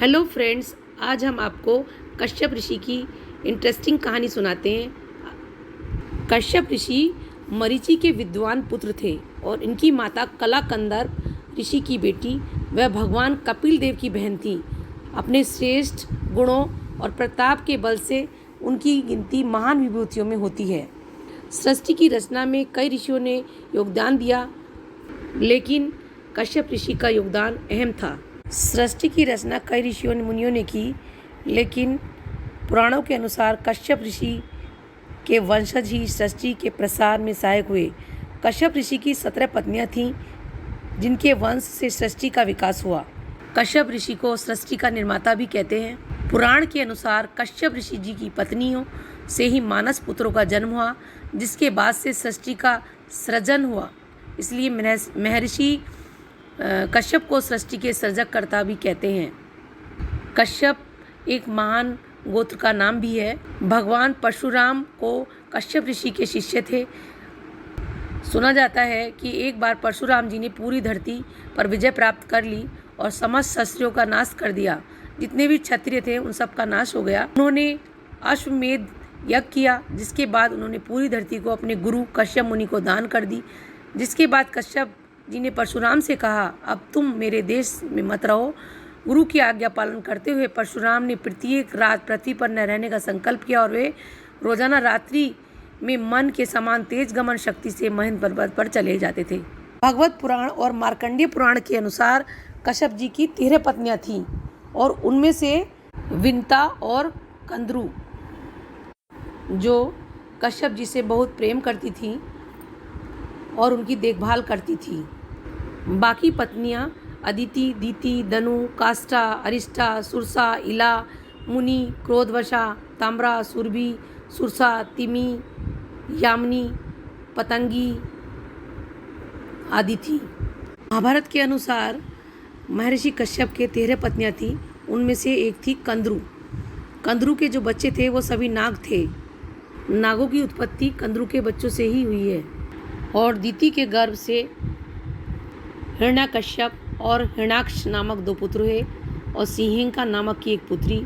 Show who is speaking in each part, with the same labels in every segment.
Speaker 1: Hello friends, आज हम आपको कश्यप ऋषि की इंटरेस्टिंग कहानी सुनाते हैं। कश्यप ऋषि मरीचि के विद्वान पुत्र थे और इनकी माता कला कंदर्प ऋषि की बेटी वह भगवान कपिल देव की बहन थी। अपने श्रेष्ठ गुणों और प्रताप के बल से उनकी गिनती महान विभूतियों में होती है। सृष्टि की रचना में कई ऋषियों ने योगदान दिया, लेकिन कश्यप ऋषि का योगदान अहम था। सृष्टि की रचना कई ऋषियों मुनियों ने की, लेकिन पुराणों के अनुसार कश्यप ऋषि के वंशज ही सृष्टि के प्रसार में सहायक हुए। कश्यप ऋषि की 17 पत्नियां थीं, जिनके वंश से सृष्टि का विकास हुआ। कश्यप ऋषि को सृष्टि का निर्माता भी कहते हैं। पुराण के अनुसार कश्यप ऋषि जी की पत्नियों से ही मानस पुत्रों का जन्म हुआ, जिसके बाद से सृष्टि का सृजन हुआ। इसलिए महर्षि कश्यप को सृष्टि के सर्जककर्ता भी कहते हैं। कश्यप एक महान गोत्र का नाम भी है। भगवान परशुराम को कश्यप ऋषि के शिष्य थे। सुना जाता है कि एक बार परशुराम जी ने पूरी धरती पर विजय प्राप्त कर ली और समस्त शस्त्रों का नाश कर दिया। जितने भी क्षत्रिय थे उन सब का नाश हो गया। उन्होंने अश्वमेध यज्ञ किया, जिसके बाद उन्होंने पूरी धरती को अपने गुरु कश्यप मुनि को दान कर दी। जिसके बाद कश्यप जी ने परशुराम से कहा, अब तुम मेरे देश में मत रहो। गुरु की आज्ञा पालन करते हुए परशुराम ने प्रत्येक रात पृथ्वी पर न रहने का संकल्प किया और वे रोजाना रात्रि में मन के समान तेज गमन शक्ति से महेंद्र पर्वत पर चले जाते थे। भागवत पुराण और मार्कंडेय पुराण के अनुसार कश्यप जी की 13 पत्नियां थीं और उनमें से विंता और कंदरू, जो कश्यप जी से बहुत प्रेम करती थीं और उनकी देखभाल करती थी। बाकी पत्नियां अदिति, दीति, दनु, काष्ठा, अरिष्टा, सुरसा, इला, मुनि, क्रोधवशा, ताम्रा, सुरभि, सुरसा, तिमि, यामिनी, पतंगी आदि थी। महाभारत के अनुसार महर्षि कश्यप के 13 पत्नियां थीं। उनमें से एक थी कंदरू। कंदरू के जो बच्चे थे वो सभी नाग थे। नागों की उत्पत्ति कंदरू के बच्चों से ही हुई है। और दीति के गर्भ से हिरण्यकश्यप और हिरण्याक्ष नामक 2 पुत्र हुए और सिंहिका नामक की एक पुत्री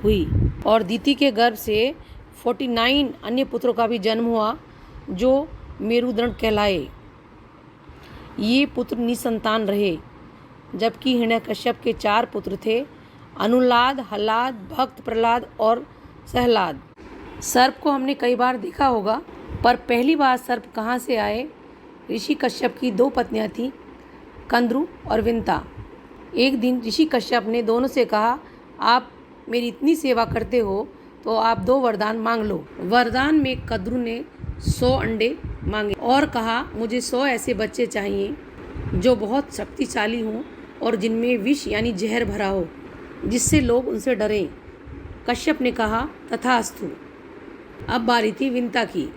Speaker 1: हुई। और दीति के गर्भ से 49 अन्य पुत्रों का भी जन्म हुआ, जो मेरुदंड कहलाए। ये पुत्र निसंतान रहे, जबकि हिरण्यकश्यप के 4 पुत्र थे, अनुलाद, हलाद, भक्त, प्रहलाद और सहलाद। सर्प को हमने कई बार देखा होगा, पर पहली बार सर्प कहाँ से आए? ऋषि कश्यप की 2 पत्नियां थीं, कंदरू और विंता। एक दिन ऋषि कश्यप ने दोनों से कहा, आप मेरी इतनी सेवा करते हो तो आप 2 वरदान मांग लो। वरदान में कंदरू ने 100 अंडे मांगे और कहा, मुझे 100 ऐसे बच्चे चाहिए जो बहुत शक्तिशाली हों और जिनमें विष यानी जहर भरा हो, जिससे लोग उनसे डरें। कश्यप ने कहा, तथास्तु। अब बारी थी विंता की।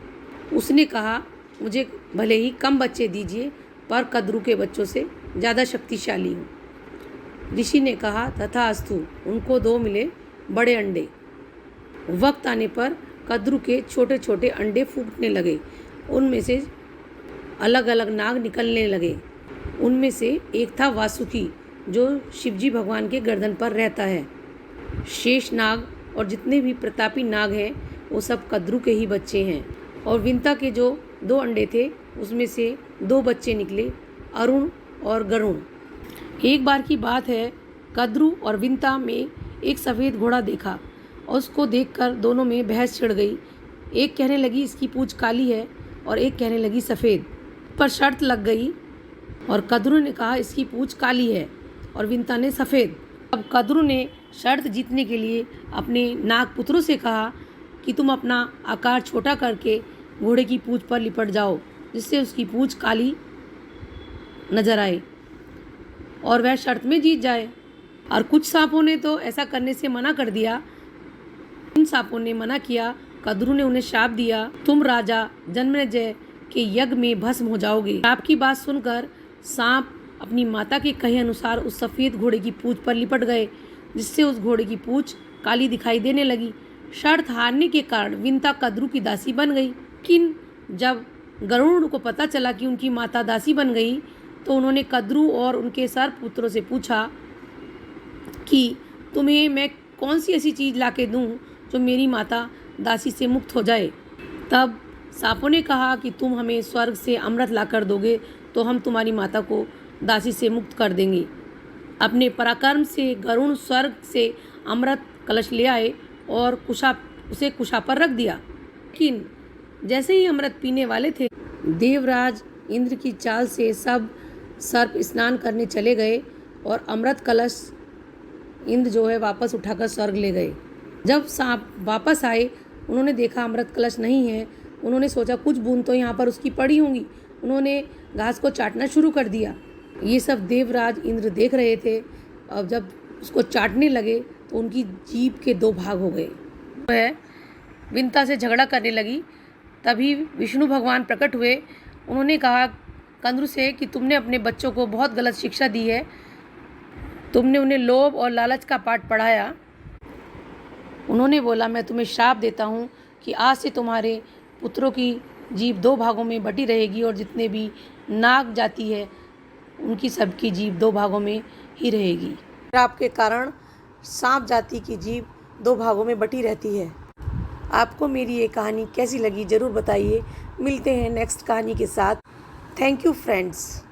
Speaker 1: उसने कहा, मुझे भले ही कम बच्चे दीजिए, पर कंदरू के बच्चों से ज़्यादा शक्तिशाली हूँ। ऋषि ने कहा, तथास्तु। उनको 2 मिले बड़े अंडे। वक्त आने पर कंदरू के छोटे छोटे अंडे फूटने लगे। उनमें से अलग अलग नाग निकलने लगे। उनमें से एक था वासुकी, जो शिवजी भगवान के गर्दन पर रहता है। शेष नाग और जितने भी प्रतापी नाग हैं वो सब कंदरू के ही बच्चे हैं। और विंता के जो 2 अंडे थे उसमें से 2 बच्चे निकले, अरुण और गरुण। एक बार की बात है, कंदरू और विंता में एक सफ़ेद घोड़ा देखा और उसको देखकर दोनों में बहस छिड़ गई। एक कहने लगी इसकी पूंछ काली है और एक कहने लगी सफ़ेद। पर शर्त लग गई और कंदरू ने कहा इसकी पूंछ काली है और विंता ने सफ़ेद। अब कंदरू ने शर्त जीतने के लिए अपने नाग पुत्रों से कहा कि तुम अपना आकार छोटा करके घोड़े की पूंछ पर लिपट जाओ, जिससे उसकी पूंछ काली नजर आए और वह शर्त में जीत जाए। और कुछ सांपों ने तो ऐसा करने से मना कर दिया। इन सांपों ने मना किया। कंदरू ने उन्हें शाप दिया, तुम राजा जन्मेजय के यज्ञ में भस्म हो जाओगे। शाप की बात सुनकर सांप अपनी माता के कहे अनुसार उस सफ़ेद घोड़े की पूंछ पर लिपट गए, जिससे उस घोड़े की पूंछ काली दिखाई देने लगी। शर्त हारने के कारण विंता कंदरू की दासी बन गई। लेकिन जब गरुड़ को पता चला कि उनकी माता दासी बन गई, तो उन्होंने कंदरू और उनके सर्प पुत्रों से पूछा कि तुम्हें मैं कौन सी ऐसी चीज़ ला के दूँ जो मेरी माता दासी से मुक्त हो जाए। तब सांपों ने कहा कि तुम हमें स्वर्ग से अमृत ला कर दोगे तो हम तुम्हारी माता को दासी से मुक्त कर देंगे। अपने पराक्रम से गरुड़ स्वर्ग से अमृत कलश ले आए और उसे कुशा पर रख दिया। लेकिन जैसे ही अमृत पीने वाले थे, देवराज इंद्र की चाल से सब सर्प स्नान करने चले गए और अमृत कलश इंद्र जो है वापस उठाकर स्वर्ग ले गए। जब सांप वापस आए, उन्होंने देखा अमृत कलश नहीं है। उन्होंने सोचा कुछ बूंद तो यहाँ पर उसकी पड़ी होंगी। उन्होंने घास को चाटना शुरू कर दिया। ये सब देवराज इंद्र देख रहे थे। अब जब उसको चाटने लगे तो उनकी जीभ के 2 भाग हो गए। वह विंता से झगड़ा करने लगी। तभी विष्णु भगवान प्रकट हुए। उन्होंने कहा कंद्र से कि तुमने अपने बच्चों को बहुत गलत शिक्षा दी है। तुमने उन्हें लोभ और लालच का पाठ पढ़ाया। उन्होंने बोला मैं तुम्हें श्राप देता हूँ कि आज से तुम्हारे पुत्रों की जीभ 2 भागों में बटी रहेगी और जितने भी नाग जाति है उनकी सबकी जीभ 2 भागों में ही रहेगी। श्राप के कारण सांप जाति की जीभ 2 भागों में बटी रहती है। आपको मेरी ये कहानी कैसी लगी ज़रूर बताइए। मिलते हैं नेक्स्ट कहानी के साथ। Thank you friends.